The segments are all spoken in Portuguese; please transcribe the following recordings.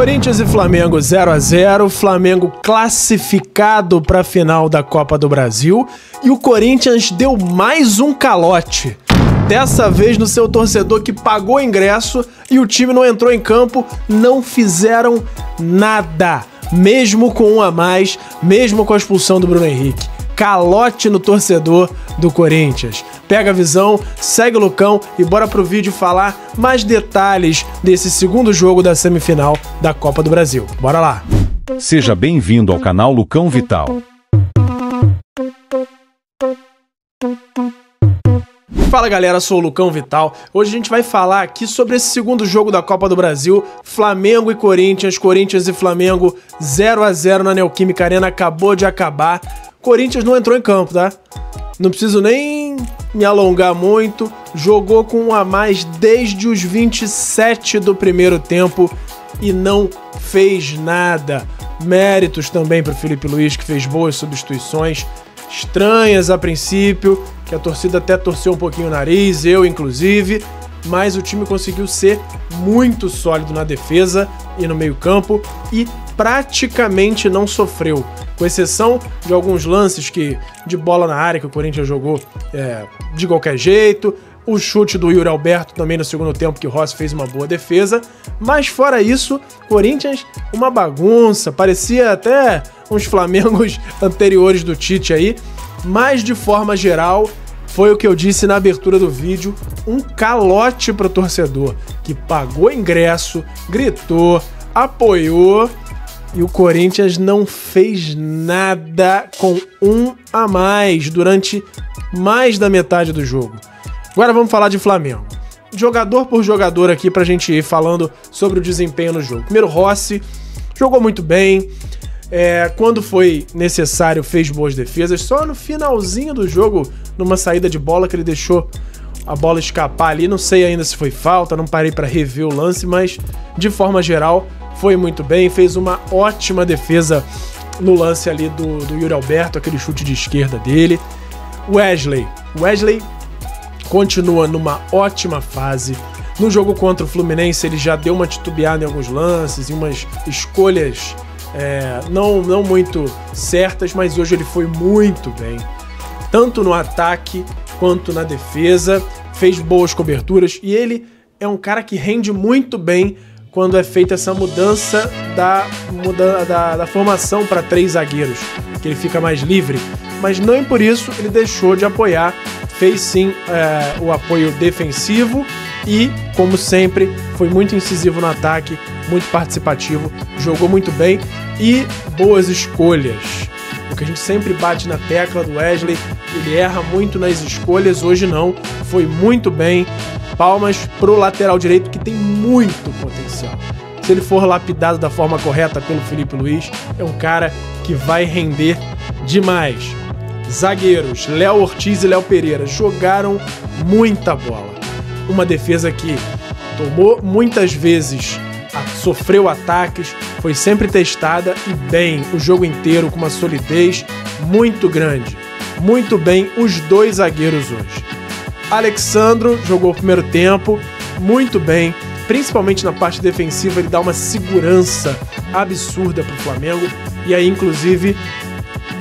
Corinthians e Flamengo 0 a 0, Flamengo classificado para a final da Copa do Brasil e o Corinthians deu mais um calote. Dessa vez no seu torcedor que pagou ingresso e o time não entrou em campo, não fizeram nada, mesmo com um a mais, mesmo com a expulsão do Bruno Henrique. Calote no torcedor do Corinthians. Pega a visão, segue o Lucão e bora pro vídeo falar mais detalhes desse segundo jogo da semifinal da Copa do Brasil. Bora lá! Seja bem-vindo ao canal Lucão Vital. Fala galera, sou o Lucão Vital. Hoje a gente vai falar aqui sobre esse segundo jogo da Copa do Brasil, Flamengo e Corinthians, Corinthians e Flamengo 0 a 0 na Neoquímica Arena, acabou de acabar. Corinthians não entrou em campo, tá? Não preciso nem me alongar muito, jogou com um a mais desde os 27 do primeiro tempo e não fez nada. Méritos também para o Felipe Luiz, que fez boas substituições, estranhas a princípio, que a torcida até torceu um pouquinho o nariz, eu inclusive, mas o time conseguiu ser muito sólido na defesa e no meio-campo e praticamente não sofreu, com exceção de alguns lances de bola na área que o Corinthians jogou de qualquer jeito, o chute do Yuri Alberto também no segundo tempo, que o Rossi fez uma boa defesa, mas fora isso, Corinthians uma bagunça, parecia até uns Flamengos anteriores do Tite aí, mas de forma geral, foi o que eu disse na abertura do vídeo, um calote pro torcedor, que pagou ingresso, gritou, apoiou, e o Corinthians não fez nada com um a mais durante mais da metade do jogo. Agora vamos falar de Flamengo. Jogador por jogador aqui pra gente ir falando sobre o desempenho no jogo. Primeiro, Rossi jogou muito bem. Quando foi necessário fez boas defesas. Só no finalzinho do jogo, numa saída de bola que ele deixou a bola escapar ali. Não sei ainda se foi falta, não parei pra rever o lance, mas de forma geral foi muito bem. Fez uma ótima defesa no lance ali do Yuri Alberto, aquele chute de esquerda dele. Wesley continua numa ótima fase. No jogo contra o Fluminense ele já deu uma titubeada em alguns lances, em umas escolhas não muito certas, mas hoje ele foi muito bem. Tanto no ataque quanto na defesa, fez boas coberturas e ele é um cara que rende muito bem quando é feita essa mudança da formação para 3 zagueiros, que ele fica mais livre, mas nem por isso ele deixou de apoiar, fez sim o apoio defensivo e, como sempre, foi muito incisivo no ataque, muito participativo, jogou muito bem e boas escolhas. O que a gente sempre bate na tecla do Wesley, ele erra muito nas escolhas, hoje não, foi muito bem. Palmas pro lateral direito, que tem muito potencial. Se ele for lapidado da forma correta pelo Felipe Luiz, é um cara que vai render demais. Zagueiros, Léo Ortiz e Léo Pereira jogaram muita bola. Uma defesa que tomou muitas vezes, sofreu ataques, foi sempre testada e bem o jogo inteiro, com uma solidez muito grande. Muito bem os 2 zagueiros hoje. Alexandro jogou o primeiro tempo muito bem, principalmente na parte defensiva, ele dá uma segurança absurda para o Flamengo e aí inclusive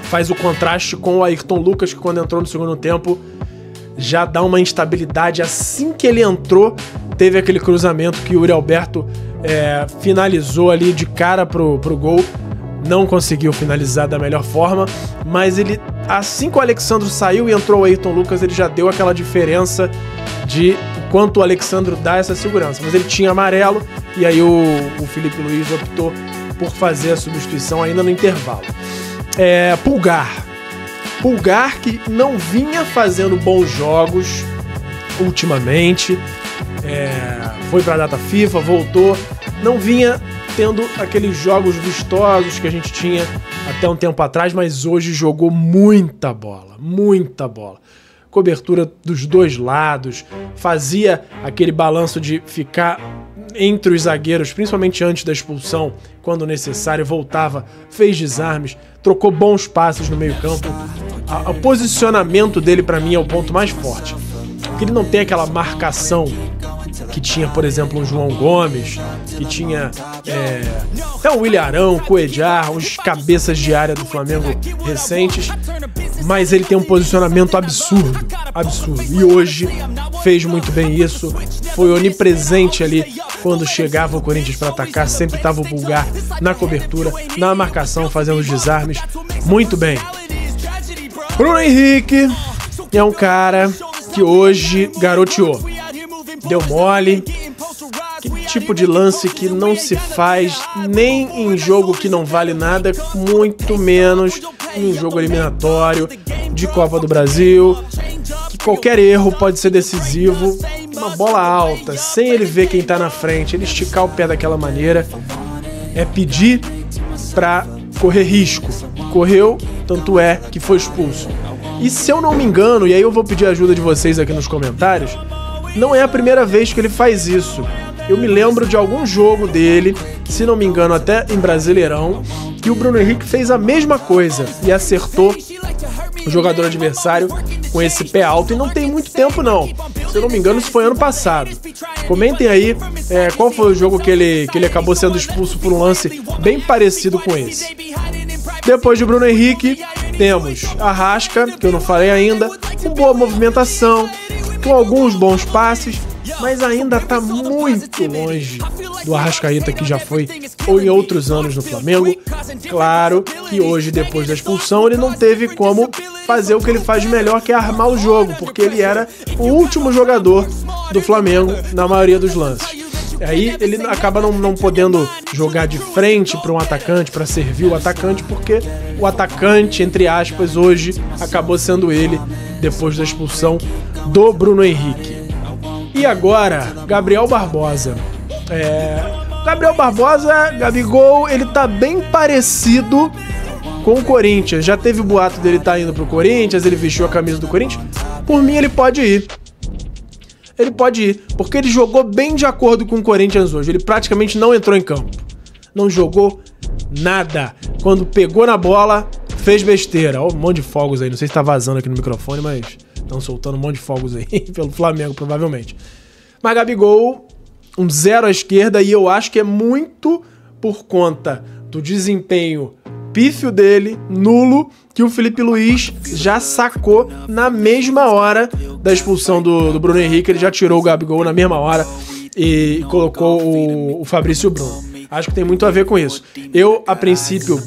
faz o contraste com o Ayrton Lucas, que quando entrou no segundo tempo já dá uma instabilidade. Assim que ele entrou, teve aquele cruzamento que o Yuri Alberto finalizou ali de cara pro gol, não conseguiu finalizar da melhor forma, mas ele, assim que o Alexandro saiu e entrou o Ayrton Lucas, ele já deu aquela diferença de quanto o Alexandro dá essa segurança, mas ele tinha amarelo e aí o Felipe Luiz optou por fazer a substituição ainda no intervalo. Pulgar que não vinha fazendo bons jogos ultimamente, foi pra data FIFA, voltou, não vinha tendo aqueles jogos vistosos que a gente tinha até um tempo atrás, mas hoje jogou muita bola, muita bola. Cobertura dos 2 lados, fazia aquele balanço de ficar entre os zagueiros, principalmente antes da expulsão, quando necessário, voltava, fez desarmes, trocou bons passes no meio-campo. O posicionamento dele, para mim, é o ponto mais forte. Porque ele não tem aquela marcação que tinha, por exemplo, o João Gomes, que tinha até o William Arão, o Coedjar, os cabeças de área do Flamengo recentes, mas ele tem um posicionamento absurdo, absurdo. E hoje fez muito bem isso, foi onipresente ali quando chegava o Corinthians para atacar, sempre estava o Bulgar na cobertura, na marcação, fazendo os desarmes, muito bem. Bruno Henrique é um cara que hoje garoteou, deu mole, que tipo de lance que não se faz nem em jogo que não vale nada, muito menos em um jogo eliminatório de Copa do Brasil, que qualquer erro pode ser decisivo. Uma bola alta, sem ele ver quem tá na frente, ele esticar o pé daquela maneira, é pedir pra correr risco. Correu, tanto é que foi expulso. E se eu não me engano, e aí eu vou pedir a ajuda de vocês aqui nos comentários, não é a primeira vez que ele faz isso. Eu me lembro de algum jogo dele, se não me engano até em Brasileirão, que o Bruno Henrique fez a mesma coisa e acertou o jogador adversário com esse pé alto, e não tem muito tempo não. Se eu não me engano, isso foi ano passado. Comentem aí qual foi o jogo que ele acabou sendo expulso por um lance bem parecido com esse. Depois de Bruno Henrique, temos Arrasca, que eu não falei ainda, com boa movimentação, com alguns bons passes, mas ainda está muito longe do Arrascaeta que já foi ou em outros anos no Flamengo. Claro que hoje, depois da expulsão, ele não teve como fazer o que ele faz de melhor, que é armar o jogo, porque ele era o último jogador do Flamengo na maioria dos lances. Aí ele acaba não podendo jogar de frente para um atacante, para servir o atacante, porque o atacante, entre aspas, hoje acabou sendo ele, depois da expulsão do Bruno Henrique. E agora, Gabriel Barbosa. Gabriel Barbosa, Gabigol, ele tá bem parecido com o Corinthians. Já teve o boato dele tá indo pro Corinthians, ele vestiu a camisa do Corinthians. Por mim, ele pode ir. Ele pode ir, porque ele jogou bem de acordo com o Corinthians hoje. Ele praticamente não entrou em campo. Não jogou nada. Quando pegou na bola, fez besteira. Ó, um monte de fogos aí. Não sei se tá vazando aqui no microfone, mas estão soltando um monte de fogos aí pelo Flamengo, provavelmente. Mas Gabigol, um 0 à esquerda, e eu acho que é muito por conta do desempenho pífio dele, nulo, que o Felipe Luiz já sacou na mesma hora da expulsão do Bruno Henrique. Ele já tirou o Gabigol na mesma hora e colocou o Fabrício Bruno. Acho que tem muito a ver com isso. Eu, a princípio,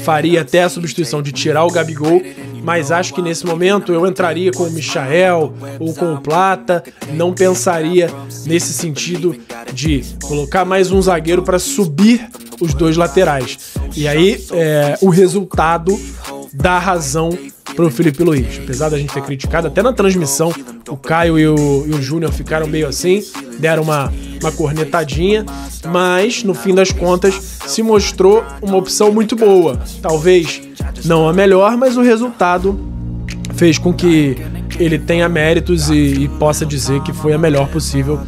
faria até a substituição de tirar o Gabigol, mas acho que nesse momento eu entraria com o Michael ou com o Plata. Não pensaria nesse sentido de colocar mais um zagueiro para subir os dois laterais. E aí o resultado dá razão pro Felipe Luiz. Apesar da gente ter criticado, até na transmissão, o Caio e o Júnior ficaram meio assim, deram uma cornetadinha, mas no fim das contas se mostrou uma opção muito boa. Talvez não a melhor, mas o resultado fez com que ele tenha méritos e possa dizer que foi a melhor possível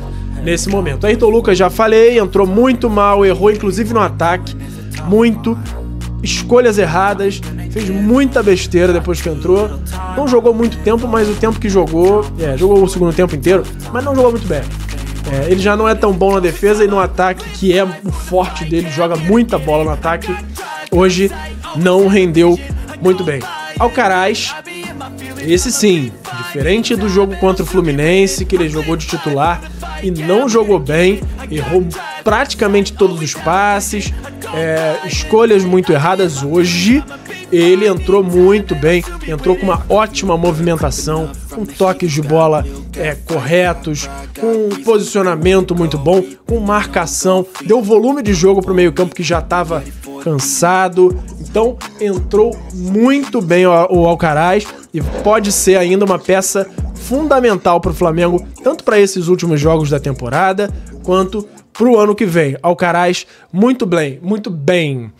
nesse momento. Ayrton Lucas, já falei, entrou muito mal, errou inclusive no ataque, muito, escolhas erradas, fez muita besteira depois que entrou. Não jogou muito tempo, mas o tempo que jogou, jogou o segundo tempo inteiro, mas não jogou muito bem. Ele já não é tão bom na defesa, e no ataque, que é o forte dele, joga muita bola no ataque, hoje não rendeu muito bem. Alcaraz, esse sim, diferente do jogo contra o Fluminense, que ele jogou de titular e não jogou bem, errou praticamente todos os passes, escolhas muito erradas. Hoje ele entrou muito bem, entrou com uma ótima movimentação, com toques de bola corretos, com um posicionamento muito bom, com marcação, deu volume de jogo para o meio-campo que já estava cansado. Então entrou muito bem o Alcaraz e pode ser ainda uma peça fundamental para o Flamengo, tanto para esses últimos jogos da temporada quanto para o ano que vem. Alcaraz muito bem, muito bem.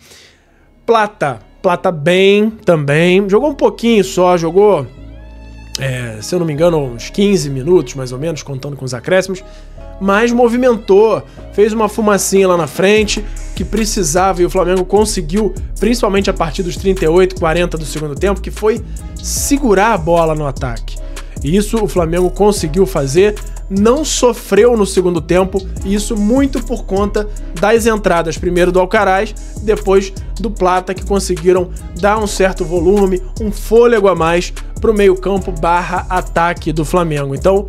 Plata bem também, jogou um pouquinho só, jogou, se eu não me engano, uns 15 minutos mais ou menos, contando com os acréscimos, mas movimentou, fez uma fumacinha lá na frente que precisava, e o Flamengo conseguiu, principalmente a partir dos 38, 40 do segundo tempo, que foi segurar a bola no ataque. E isso o Flamengo conseguiu fazer, não sofreu no segundo tempo, e isso muito por conta das entradas, primeiro do Alcaraz, depois do Plata, que conseguiram dar um certo volume, um fôlego a mais para o meio-campo / ataque do Flamengo. Então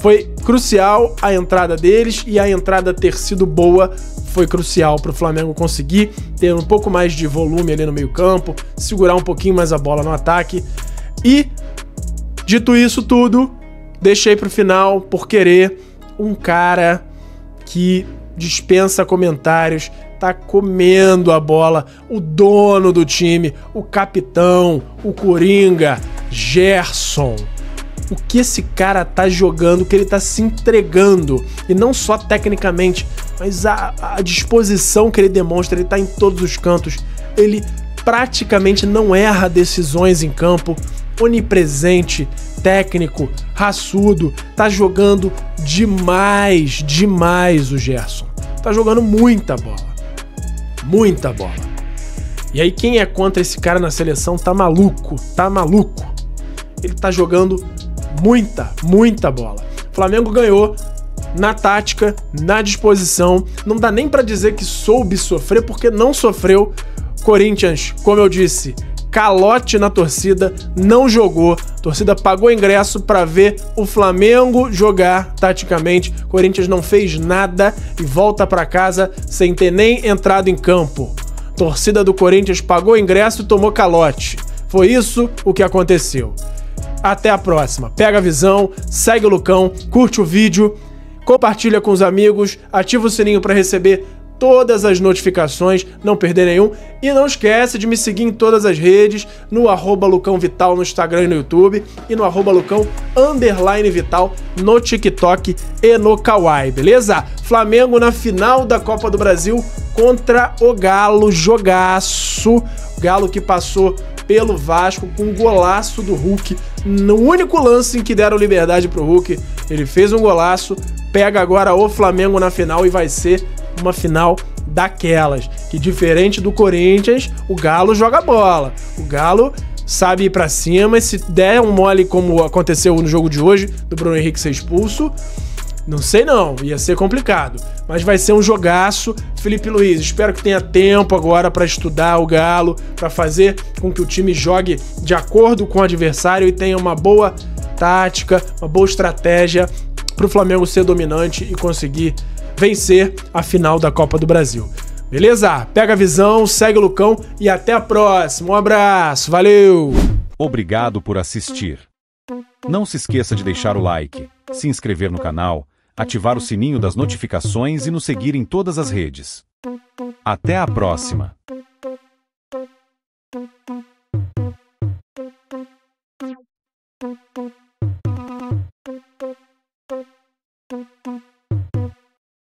foi crucial a entrada deles, e a entrada ter sido boa foi crucial para o Flamengo conseguir ter um pouco mais de volume ali no meio-campo, segurar um pouquinho mais a bola no ataque. E, dito isso tudo, deixei para o final por querer um cara que dispensa comentários, tá comendo a bola, o dono do time, o capitão, o Coringa, Gerson. O que esse cara tá jogando, o que ele tá se entregando, e não só tecnicamente, mas a disposição que ele demonstra, ele tá em todos os cantos, ele praticamente não erra decisões em campo, onipresente, técnico, raçudo, tá jogando demais, demais o Gerson, tá jogando muita bola, muita bola. E aí quem é contra esse cara na seleção tá maluco, ele tá jogando muita bola. O Flamengo ganhou na tática, na disposição, não dá nem pra dizer que soube sofrer, porque não sofreu. Corinthians, como eu disse, calote na torcida, não jogou, a torcida pagou ingresso pra ver o Flamengo jogar taticamente. Corinthians não fez nada e volta pra casa sem ter nem entrado em campo. A torcida do Corinthians pagou ingresso e tomou calote. Foi isso o que aconteceu. Até a próxima. Pega a visão, segue o Lucão, curte o vídeo, compartilha com os amigos, ativa o sininho para receber todas as notificações, não perder nenhum. E não esquece de me seguir em todas as redes, no @LucãoVital no Instagram e no YouTube, e no @Lucão_Vital no TikTok e no Kawaii, beleza? Flamengo na final da Copa do Brasil contra o Galo, jogaço. Galo que passou pelo Vasco com um golaço do Hulk. No único lance em que deram liberdade pro Hulk, ele fez um golaço, pega agora o Flamengo na final e vai ser uma final daquelas, que diferente do Corinthians, o Galo joga bola. O Galo sabe ir pra cima, e se der um mole como aconteceu no jogo de hoje, do Bruno Henrique ser expulso, não sei não, ia ser complicado, mas vai ser um jogaço. Felipe Luiz, espero que tenha tempo agora para estudar o Galo, para fazer com que o time jogue de acordo com o adversário e tenha uma boa tática, uma boa estratégia para o Flamengo ser dominante e conseguir vencer a final da Copa do Brasil. Beleza? Pega a visão, segue o Lucão e até a próxima. Um abraço, valeu! Obrigado por assistir. Não se esqueça de deixar o like, se inscrever no canal, ativar o sininho das notificações e nos seguir em todas as redes. Até a próxima!